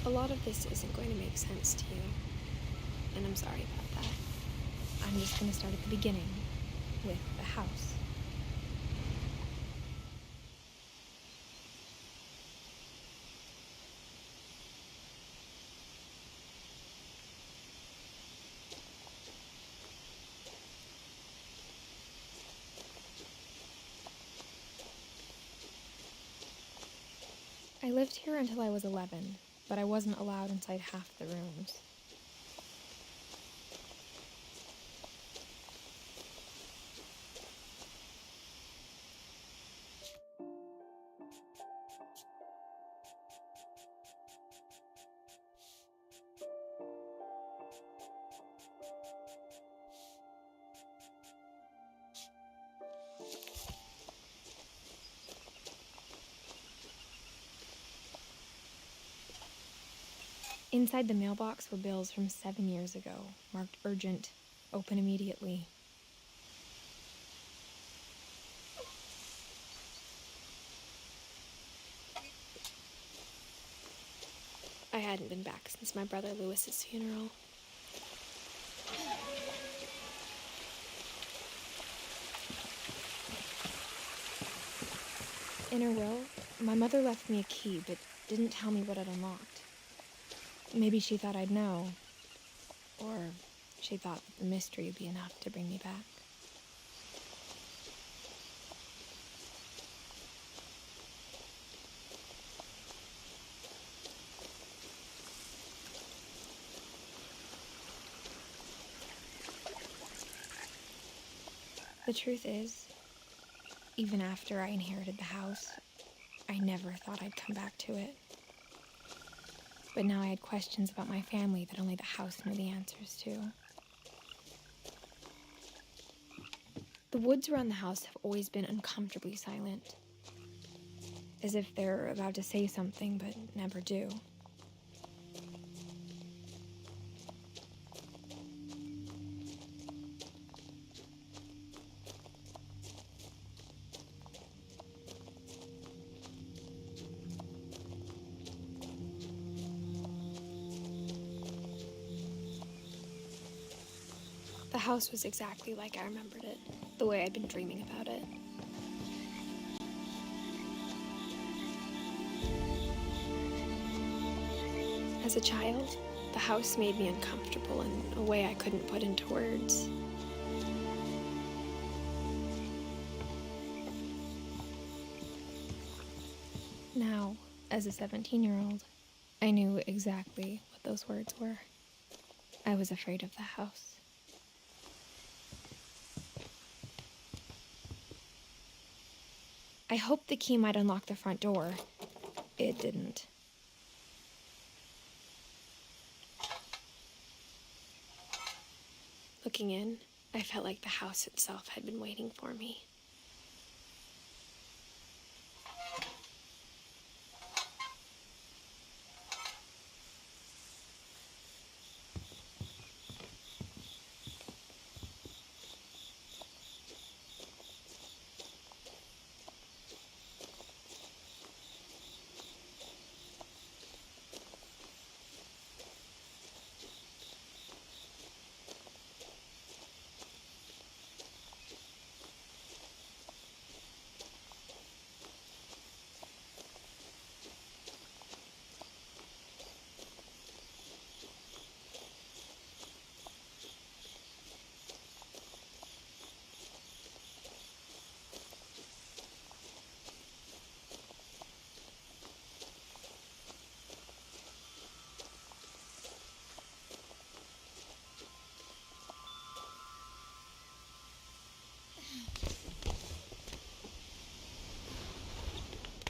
A lot of this isn't going to make sense to you, and I'm sorry about that. I'm just going to start at the beginning, with the house. I lived here until I was 11, but I wasn't allowed inside half the rooms. Inside the mailbox were bills from 7 years ago, marked urgent, open immediately. I hadn't been back since my brother Lewis's funeral. In her will, my mother left me a key, but didn't tell me what it unlocked. Maybe she thought I'd know, or she thought that the mystery would be enough to bring me back. The truth is, even after I inherited the house, I never thought I'd come back to it. But now I had questions about my family that only the house knew the answers to. The woods around the house have always been uncomfortably silent, as if they're about to say something but never do. The house was exactly like I remembered it, the way I'd been dreaming about it. As a child, the house made me uncomfortable in a way I couldn't put into words. Now, as a 17-year-old, I knew exactly what those words were. I was afraid of the house. I hoped the key might unlock the front door. It didn't. Looking in, I felt like the house itself had been waiting for me.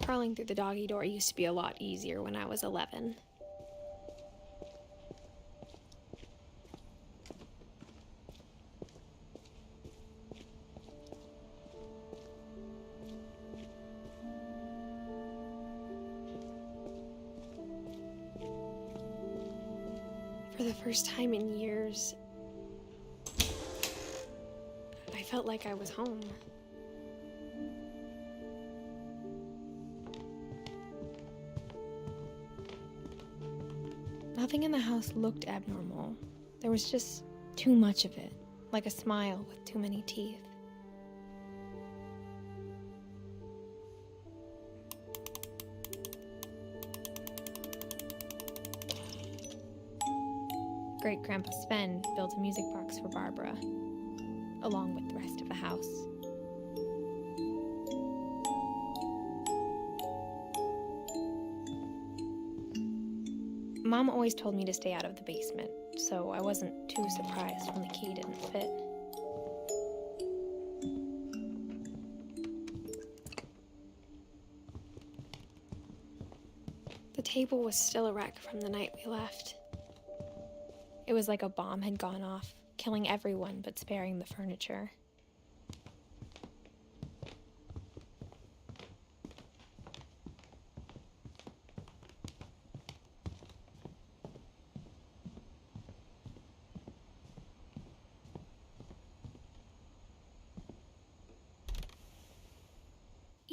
Crawling through the doggy door used to be a lot easier when I was 11. For the first time in years, I felt like I was home. Nothing in the house looked abnormal. There was just too much of it, like a smile with too many teeth. Great-Grandpa Sven built a music box for Barbara, along with the rest of the house. Mom always told me to stay out of the basement, so I wasn't too surprised when the key didn't fit. The table was still a wreck from the night we left. It was like a bomb had gone off, killing everyone but sparing the furniture.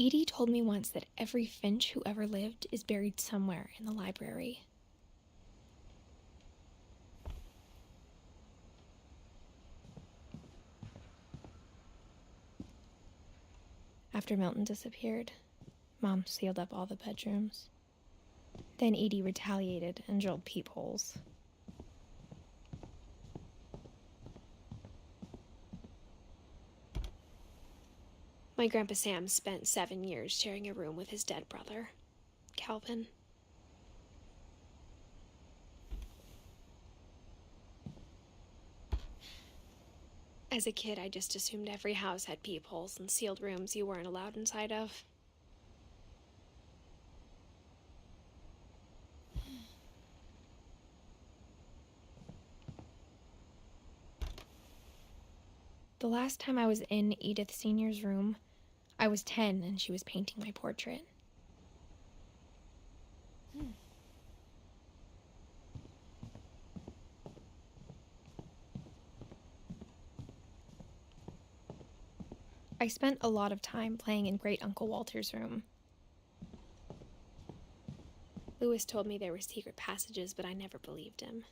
Edie told me once that every Finch who ever lived is buried somewhere in the library. After Milton disappeared, Mom sealed up all the bedrooms. Then Edie retaliated and drilled peepholes. My Grandpa Sam spent 7 years sharing a room with his dead brother, Calvin. As a kid, I just assumed every house had peepholes and sealed rooms you weren't allowed inside of. The last time I was in Edith Sr.'s room, I was 10 and she was painting my portrait. I spent a lot of time playing in Great Uncle Walter's room. Lewis told me there were secret passages, but I never believed him.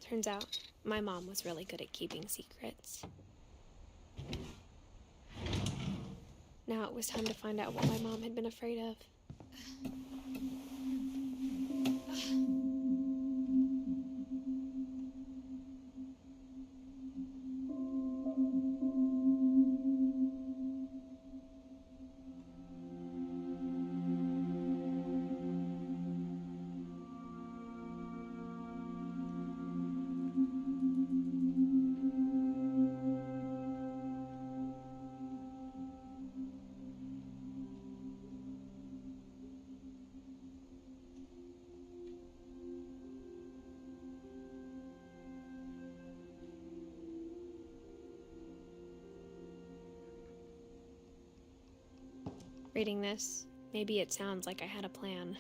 Turns out, my mom was really good at keeping secrets. Now it was time to find out what my mom had been afraid of. Reading this, maybe it sounds like I had a plan.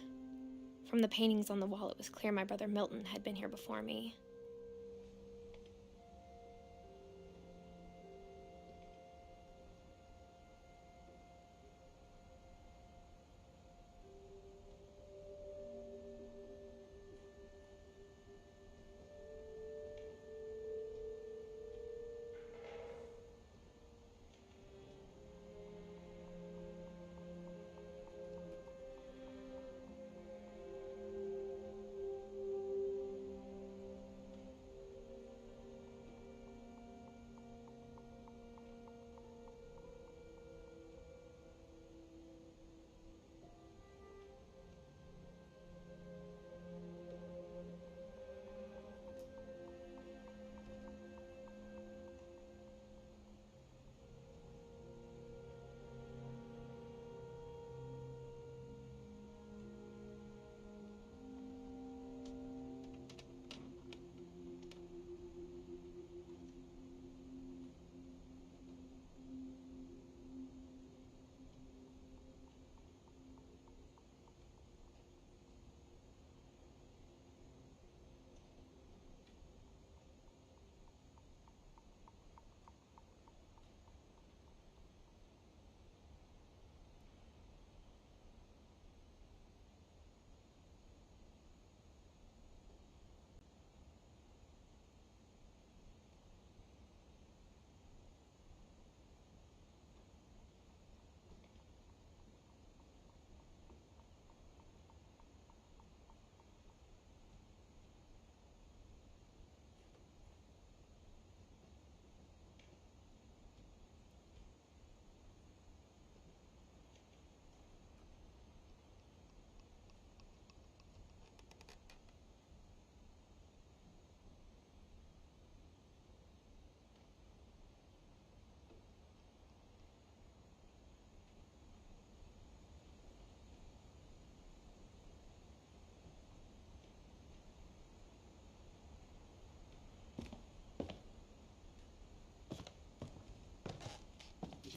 From the paintings on the wall, it was clear my brother Milton had been here before me.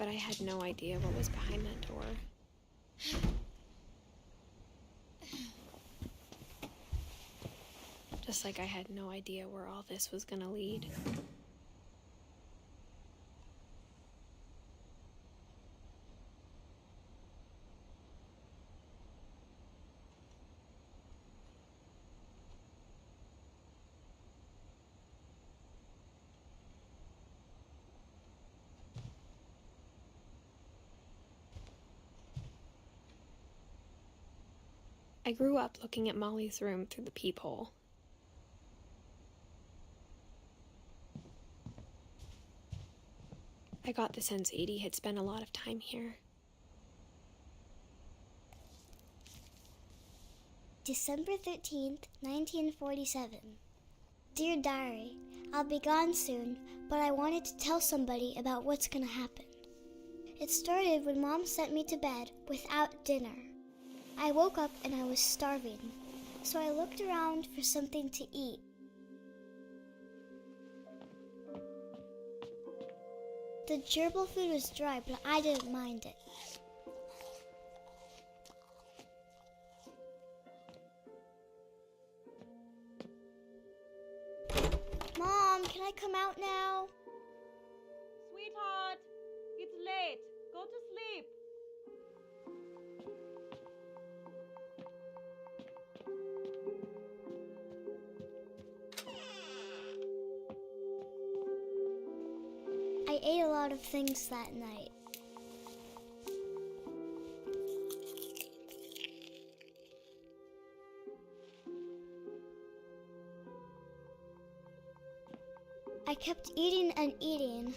but I had no idea what was behind that door. Just like I had no idea where all this was gonna lead. I grew up looking at Molly's room through the peephole. I got the sense Edie had spent a lot of time here. December 13th, 1947. Dear Diary, I'll be gone soon, but I wanted to tell somebody about what's gonna happen. It started when Mom sent me to bed without dinner. I woke up and I was starving, so I looked around for something to eat. The gerbil food was dry, but I didn't mind it. Mom, can I come out now? Sweetheart, it's late. Go to sleep. I ate a lot of things that night. I kept eating and eating.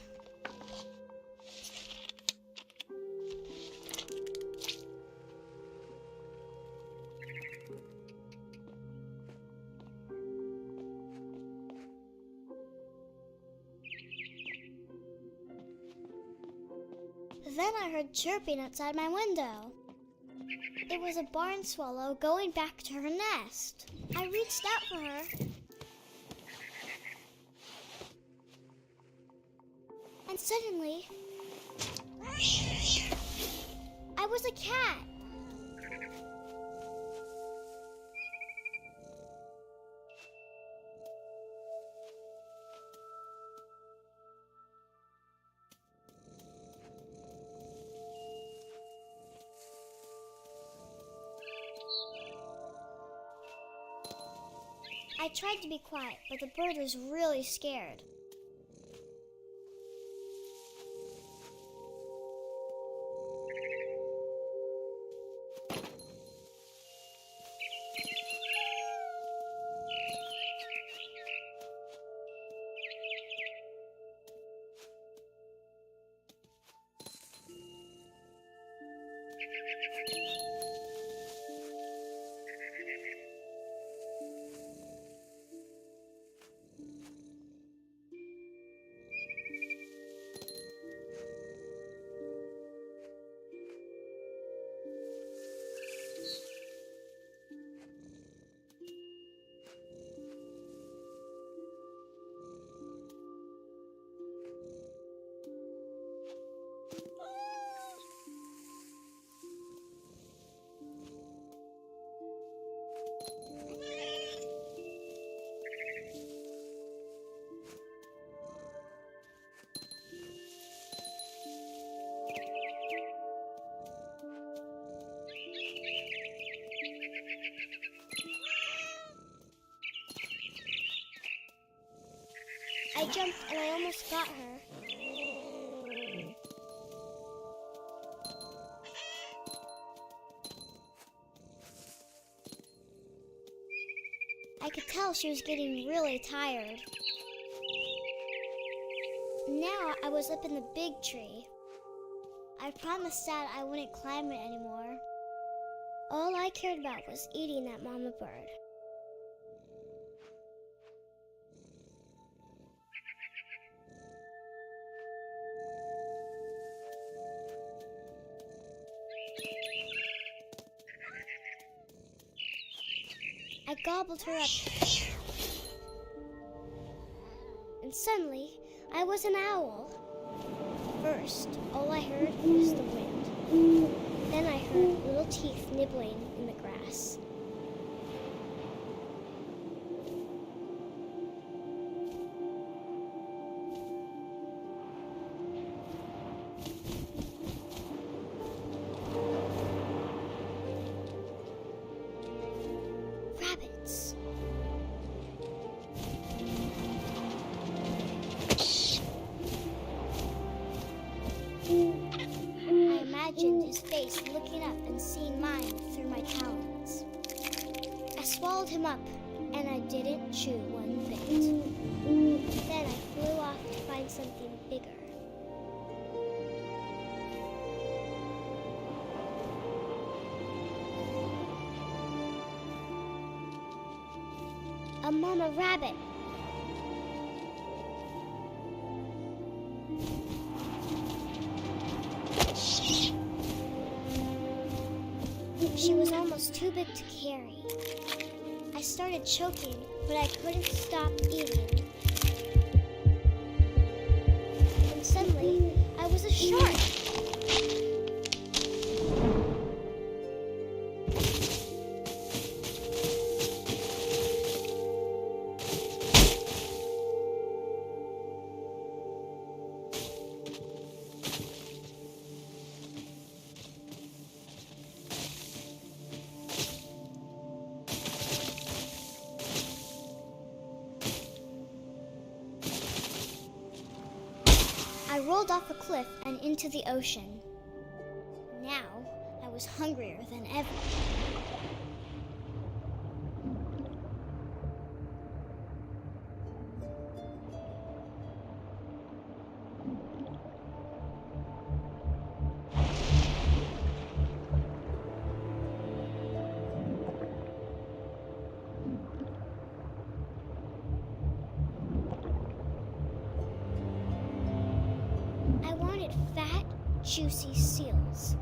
Then I heard chirping outside my window. It was a barn swallow going back to her nest. I reached out for her. And suddenly, I was a cat. I tried to be quiet, but the bird was really scared. I jumped and I almost got her. I could tell she was getting really tired. Now I was up in the big tree. I promised Dad I wouldn't climb it anymore. All I cared about was eating that mama bird. I gobbled her up. And suddenly, I was an owl. first, all I heard was the wind. Then I heard little teeth nibbling in the grass. Rabbits. I imagined his face looking up and seeing mine through my talons. I swallowed him up, and I didn't chew one bit. Then I flew off to find something bigger. A mama rabbit. She was almost too big to carry. I started choking, but I couldn't stop eating. And suddenly, I was a shark. I rolled off a cliff and into the ocean. Now, I was hungrier than ever. I wanted fat, juicy seals.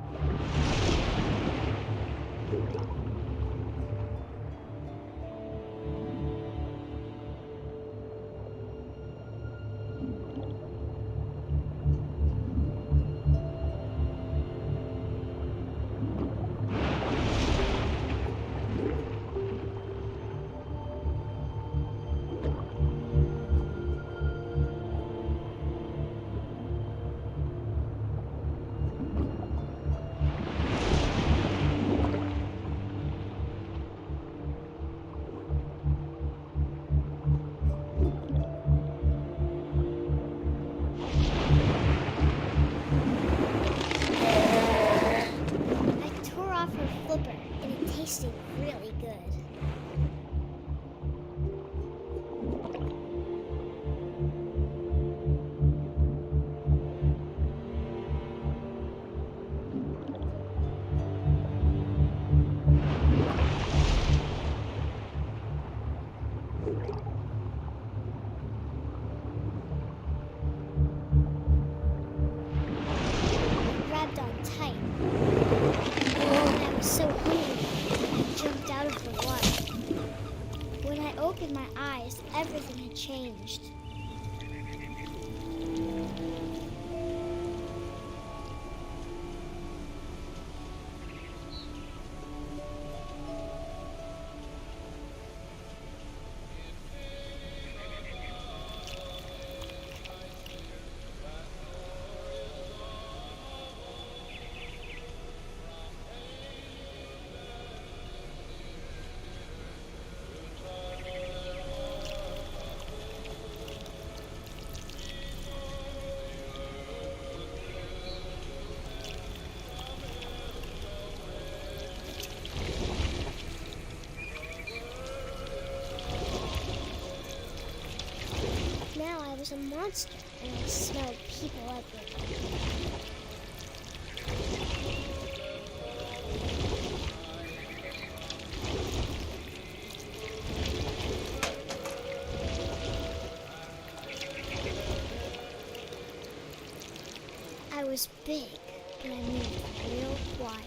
And it tasted really good. I grabbed on tight. And I was so hungry, I jumped out of the water. When I opened my eyes, everything had changed. Now I was a monster, and I smelled people everywhere. I was big, and I moved real quiet.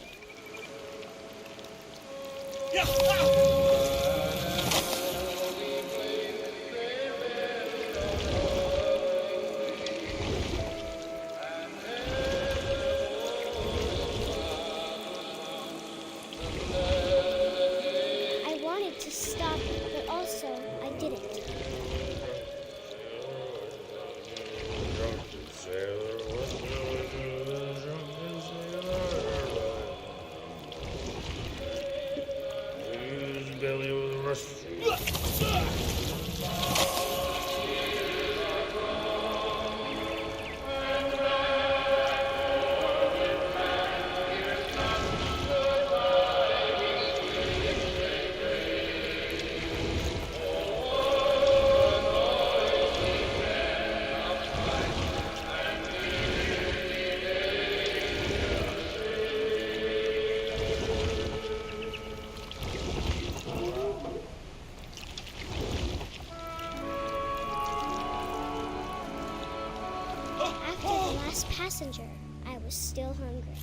After the last passenger, I was still hungry.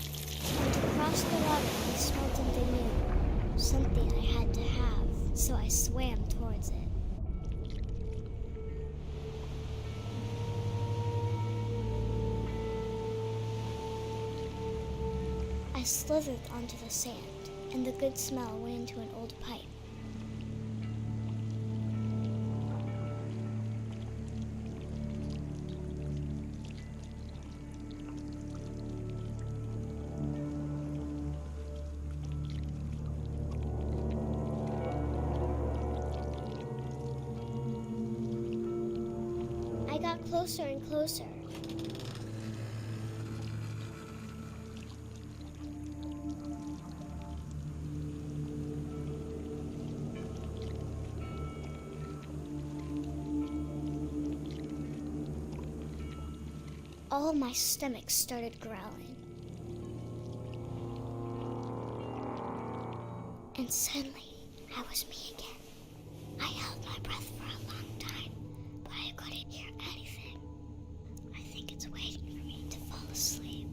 And across the water, I smelled something new. Something I had to have, so I swam towards it. I slithered onto the sand, and the good smell went into an old pipe. I got closer and closer. All my stomach started growling. And suddenly, I was me again. I held my breath for a long time, but I couldn't hear anything. I think it's waiting for me to fall asleep.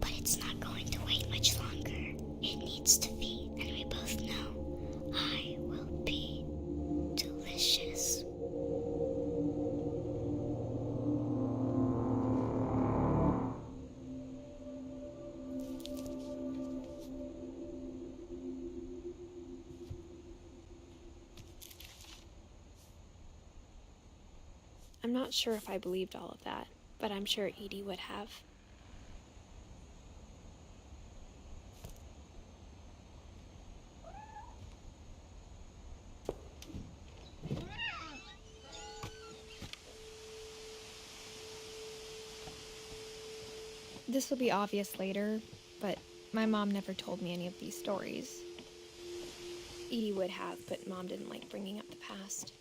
But it's not going to wait much longer. It needs to feed, and we both know I will be delicious. I'm not sure if I believed all of that, but I'm sure Edie would have. This will be obvious later, but my mom never told me any of these stories. Edie would have, but Mom didn't like bringing up the past.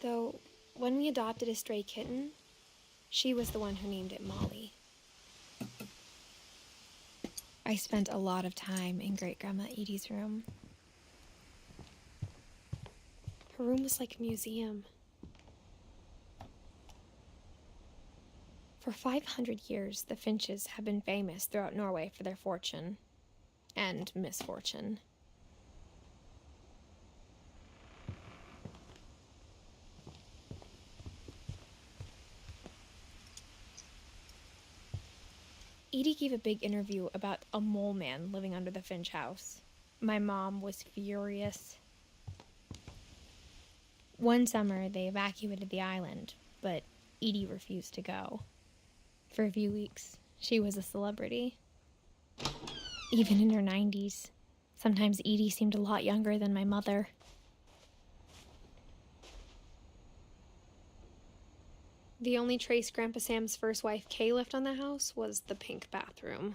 Though, when we adopted a stray kitten, she was the one who named it Molly. I spent a lot of time in Great-Grandma Edie's room. Her room was like a museum. For 500 years, the Finches have been famous throughout Norway for their fortune and misfortune. Edie gave a big interview about a mole man living under the Finch house. My mom was furious. One summer, they evacuated the island, but Edie refused to go. For a few weeks, she was a celebrity. Even in her 90s. Sometimes Edie seemed a lot younger than my mother. The only trace Grandpa Sam's first wife, Kay, left on the house was the pink bathroom.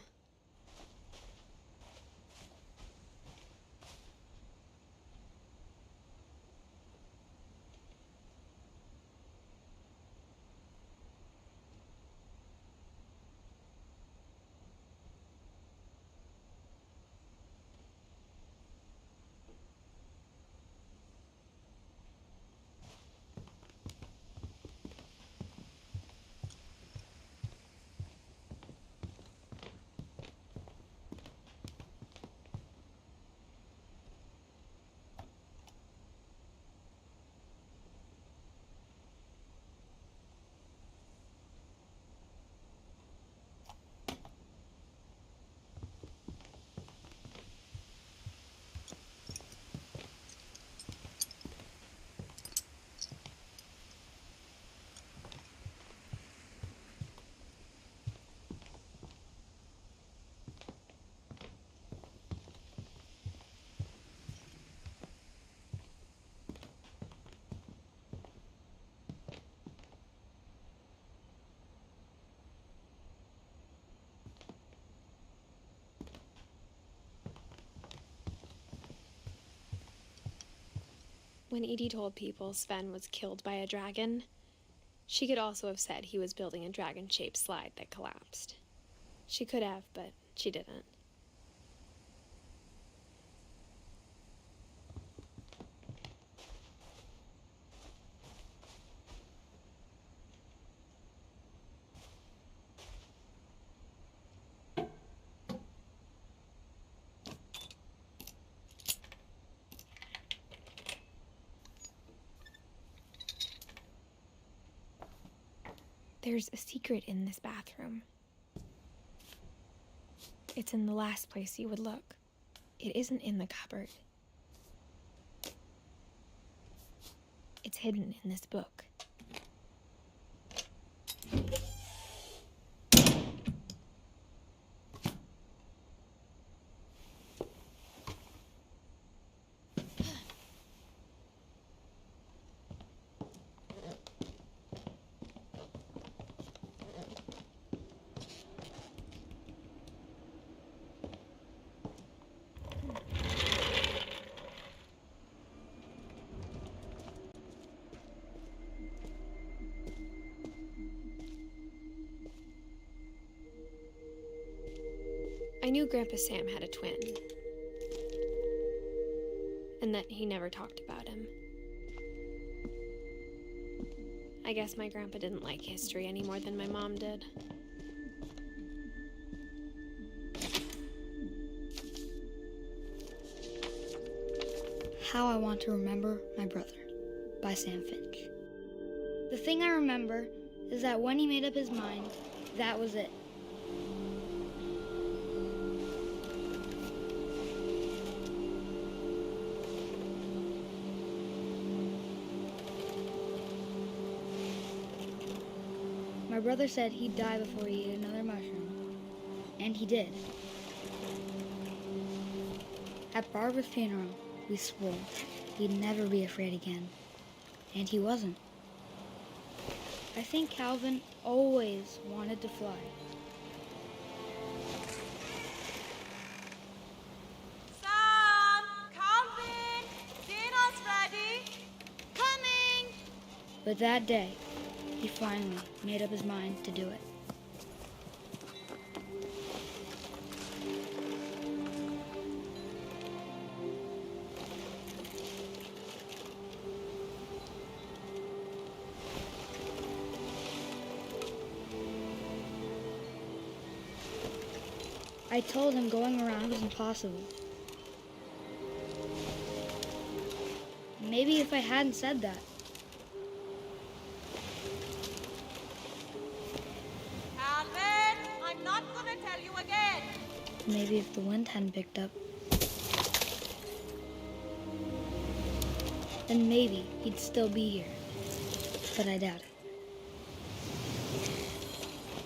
When Edie told people Sven was killed by a dragon, she could also have said he was building a dragon-shaped slide that collapsed. She could have, but she didn't. There's a secret in this bathroom. It's in the last place you would look. It isn't in the cupboard. It's hidden in this book. I knew Grandpa Sam had a twin, and that he never talked about him. I guess my grandpa didn't like history any more than my mom did. How I Want to Remember My Brother by Sam Finch. The thing I remember is that when he made up his mind, that was it. My brother said he'd die before he ate another mushroom, and he did. At Barbara's funeral, we swore he'd never be afraid again, and he wasn't. I think Calvin always wanted to fly. Sam! Calvin! Dinner's ready! Coming! But that day, he finally made up his mind to do it. I told him going around was impossible. Maybe if I hadn't said that, Calvin! I'm not gonna tell you again! maybe if the wind hadn't picked up, then maybe he'd still be here. But I doubt it.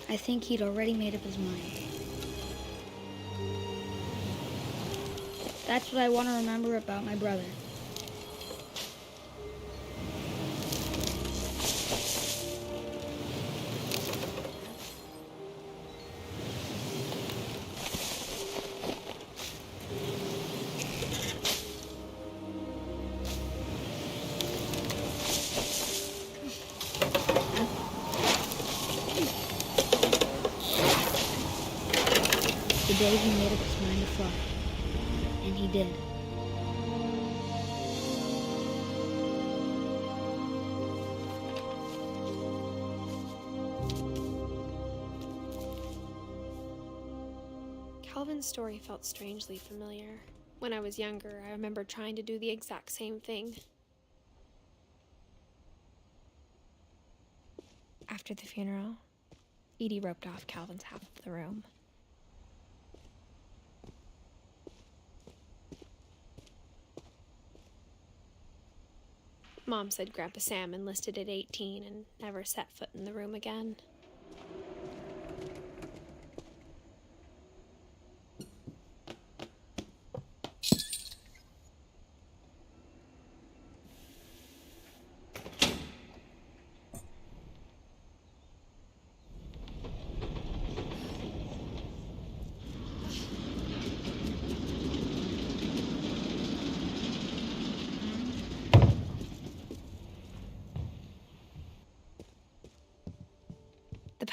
I think he'd already made up his mind. That's what I want to remember about my brother. The day he made up his mind to fly. And he did. Calvin's story felt strangely familiar. When I was younger, I remember trying to do the exact same thing. After the funeral, Edie roped off Calvin's half of the room. Mom said Grandpa Sam enlisted at 18 and never set foot in the room again.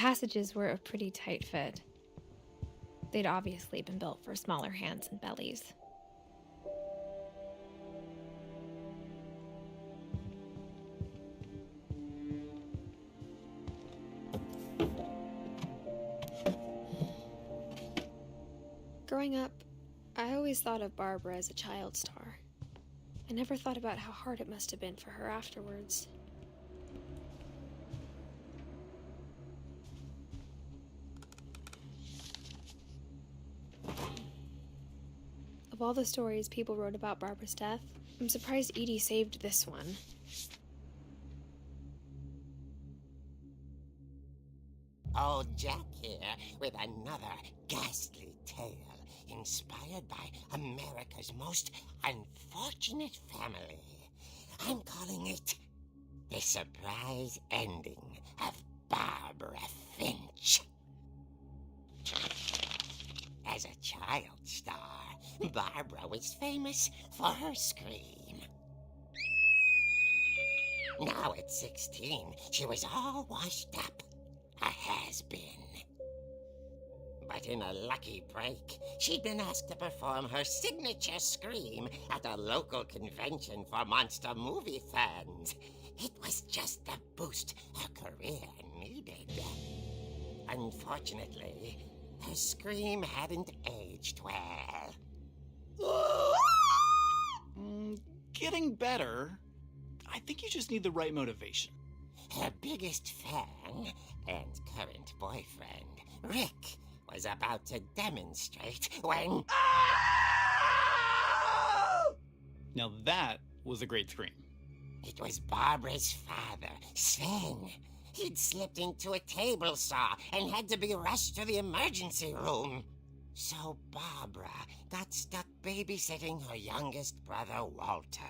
passages were a pretty tight fit. They'd obviously been built for smaller hands and bellies. Growing up, I always thought of Barbara as a child star. I never thought about how hard it must have been for her afterwards. Of all the stories people wrote about Barbara's death, I'm surprised Edie saved this one. Old Jack here with another ghastly tale inspired by America's most unfortunate family. I'm calling it The Surprise Ending of Barbara Finch. As a child star, Barbara was famous for her scream. Now at 16, she was all washed up. A has-been. But in a lucky break, she'd been asked to perform her signature scream at a local convention for monster movie fans. It was just the boost her career needed. Unfortunately, her scream hadn't aged well. Getting better. I think you just need the right motivation. Her biggest fan and current boyfriend, Rick, was about to demonstrate when... Now that was a great scream. It was Barbara's father, Sven. He'd slipped into a table saw and had to be rushed to the emergency room. So Barbara got stuck babysitting her youngest brother, Walter.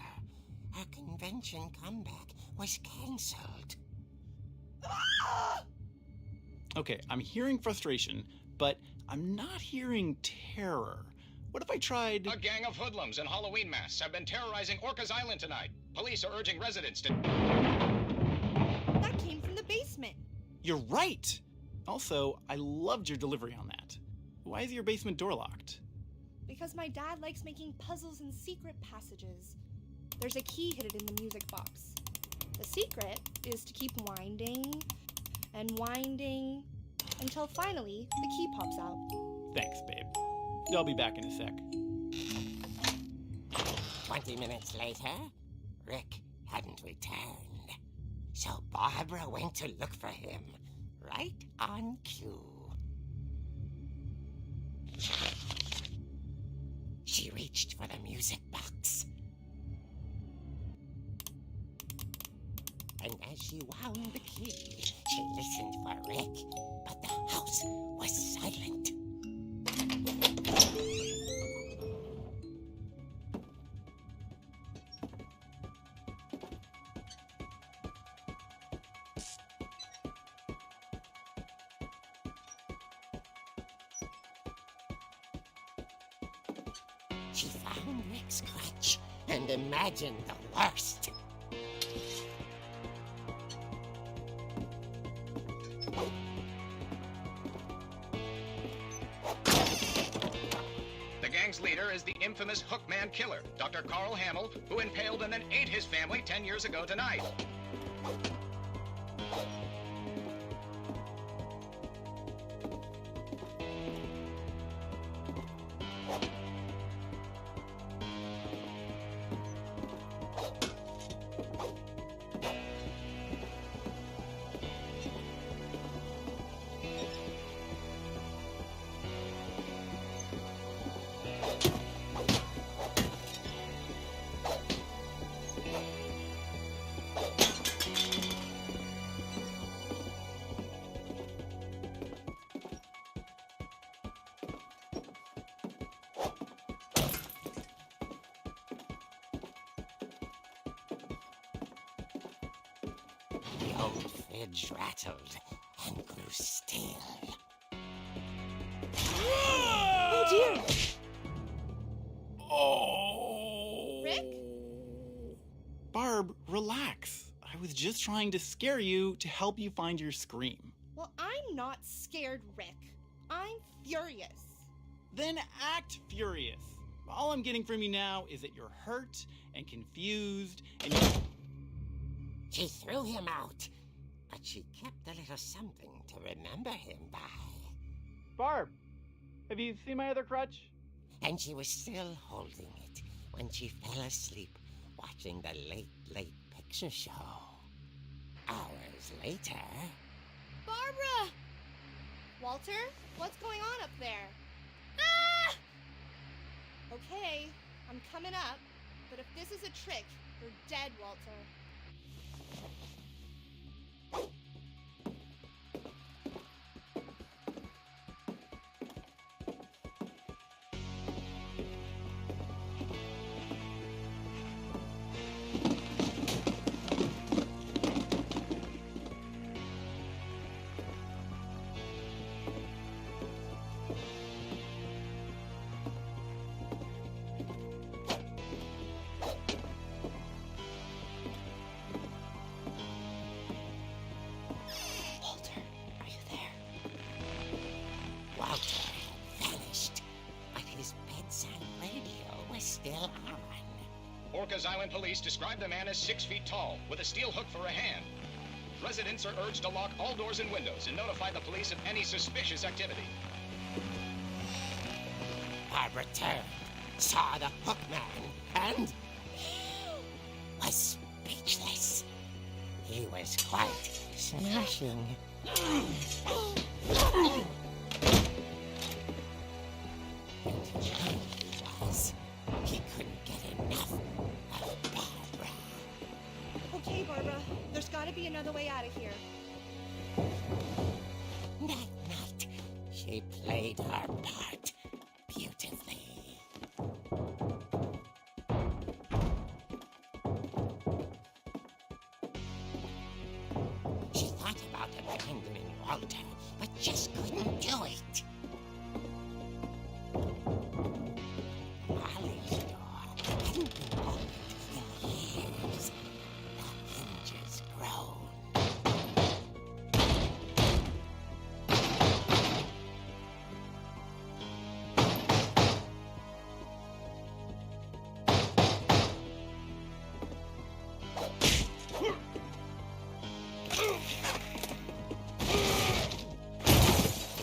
Her convention comeback was cancelled. Okay, I'm hearing frustration, but I'm not hearing terror. What if I tried... A gang of hoodlums in Halloween masks have been terrorizing Orcas Island tonight. Police are urging residents to... That came from the basement. You're right! Also, I loved your delivery on that. Why is your basement door locked? Because my dad likes making puzzles and secret passages. There's a key hidden in the music box. The secret is to keep winding and winding until finally the key pops out. Thanks, babe. I'll be back in a sec. 20 minutes later, Rick hadn't returned. So Barbara went to look for him, right on cue. She reached for the music box. And as she wound the key, she listened for Rick, but the house was silent. She found Rick's crutch and imagined the worst. The gang's leader is the infamous Hookman Killer, Dr. Carl Hamill, who impaled and then ate his family 10 years ago tonight. The old fridge rattled and grew still. Oh dear! Oh! Rick? Barb, relax. I was just trying to scare you to help you find your scream. Well, I'm not scared, Rick. I'm furious. Then act furious. All I'm getting from you now is that you're hurt and confused and you... She threw him out, but she kept a little something to remember him by. Barb, have you seen my other crutch? And she was still holding it when she fell asleep watching the late picture show. Hours later... Barbara! Walter, what's going on up there? Ah! Okay, I'm coming up, but if this is a trick, you're dead, Walter. Walter had vanished, but his bedside radio was still on. Orcas Island police describe the man as 6 feet tall, with a steel hook for a hand. Residents are urged to lock all doors and windows and notify the police of any suspicious activity. Barbara turned, saw the hook man, and was speechless. He was quite smashing. And he was. He couldn't get enough of Barbara. Okay, Barbara, there's gotta be another way out of here. That night, she played her part beautifully. She thought about abandoning Walter, but just couldn't do it. Molly's door hadn't been opened in years. The hinges groaned.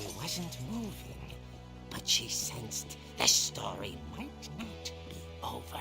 He wasn't moving, but she sensed the story might not be over.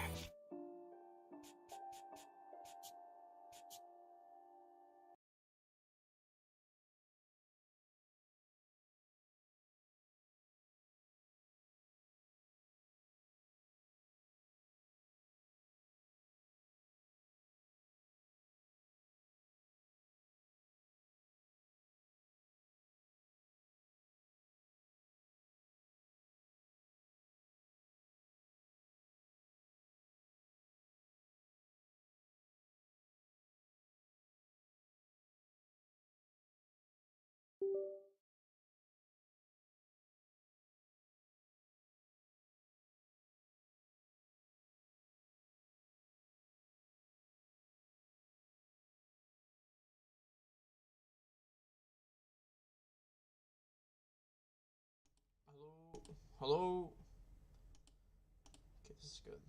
Hello? Hello? Okay, this is good.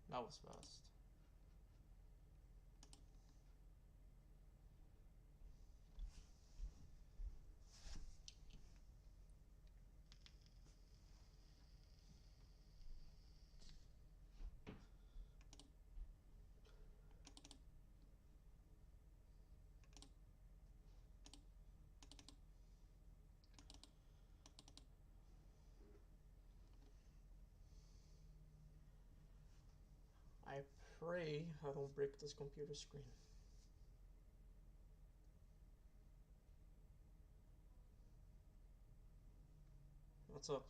That was fast. I pray I don't break this computer screen. What's up?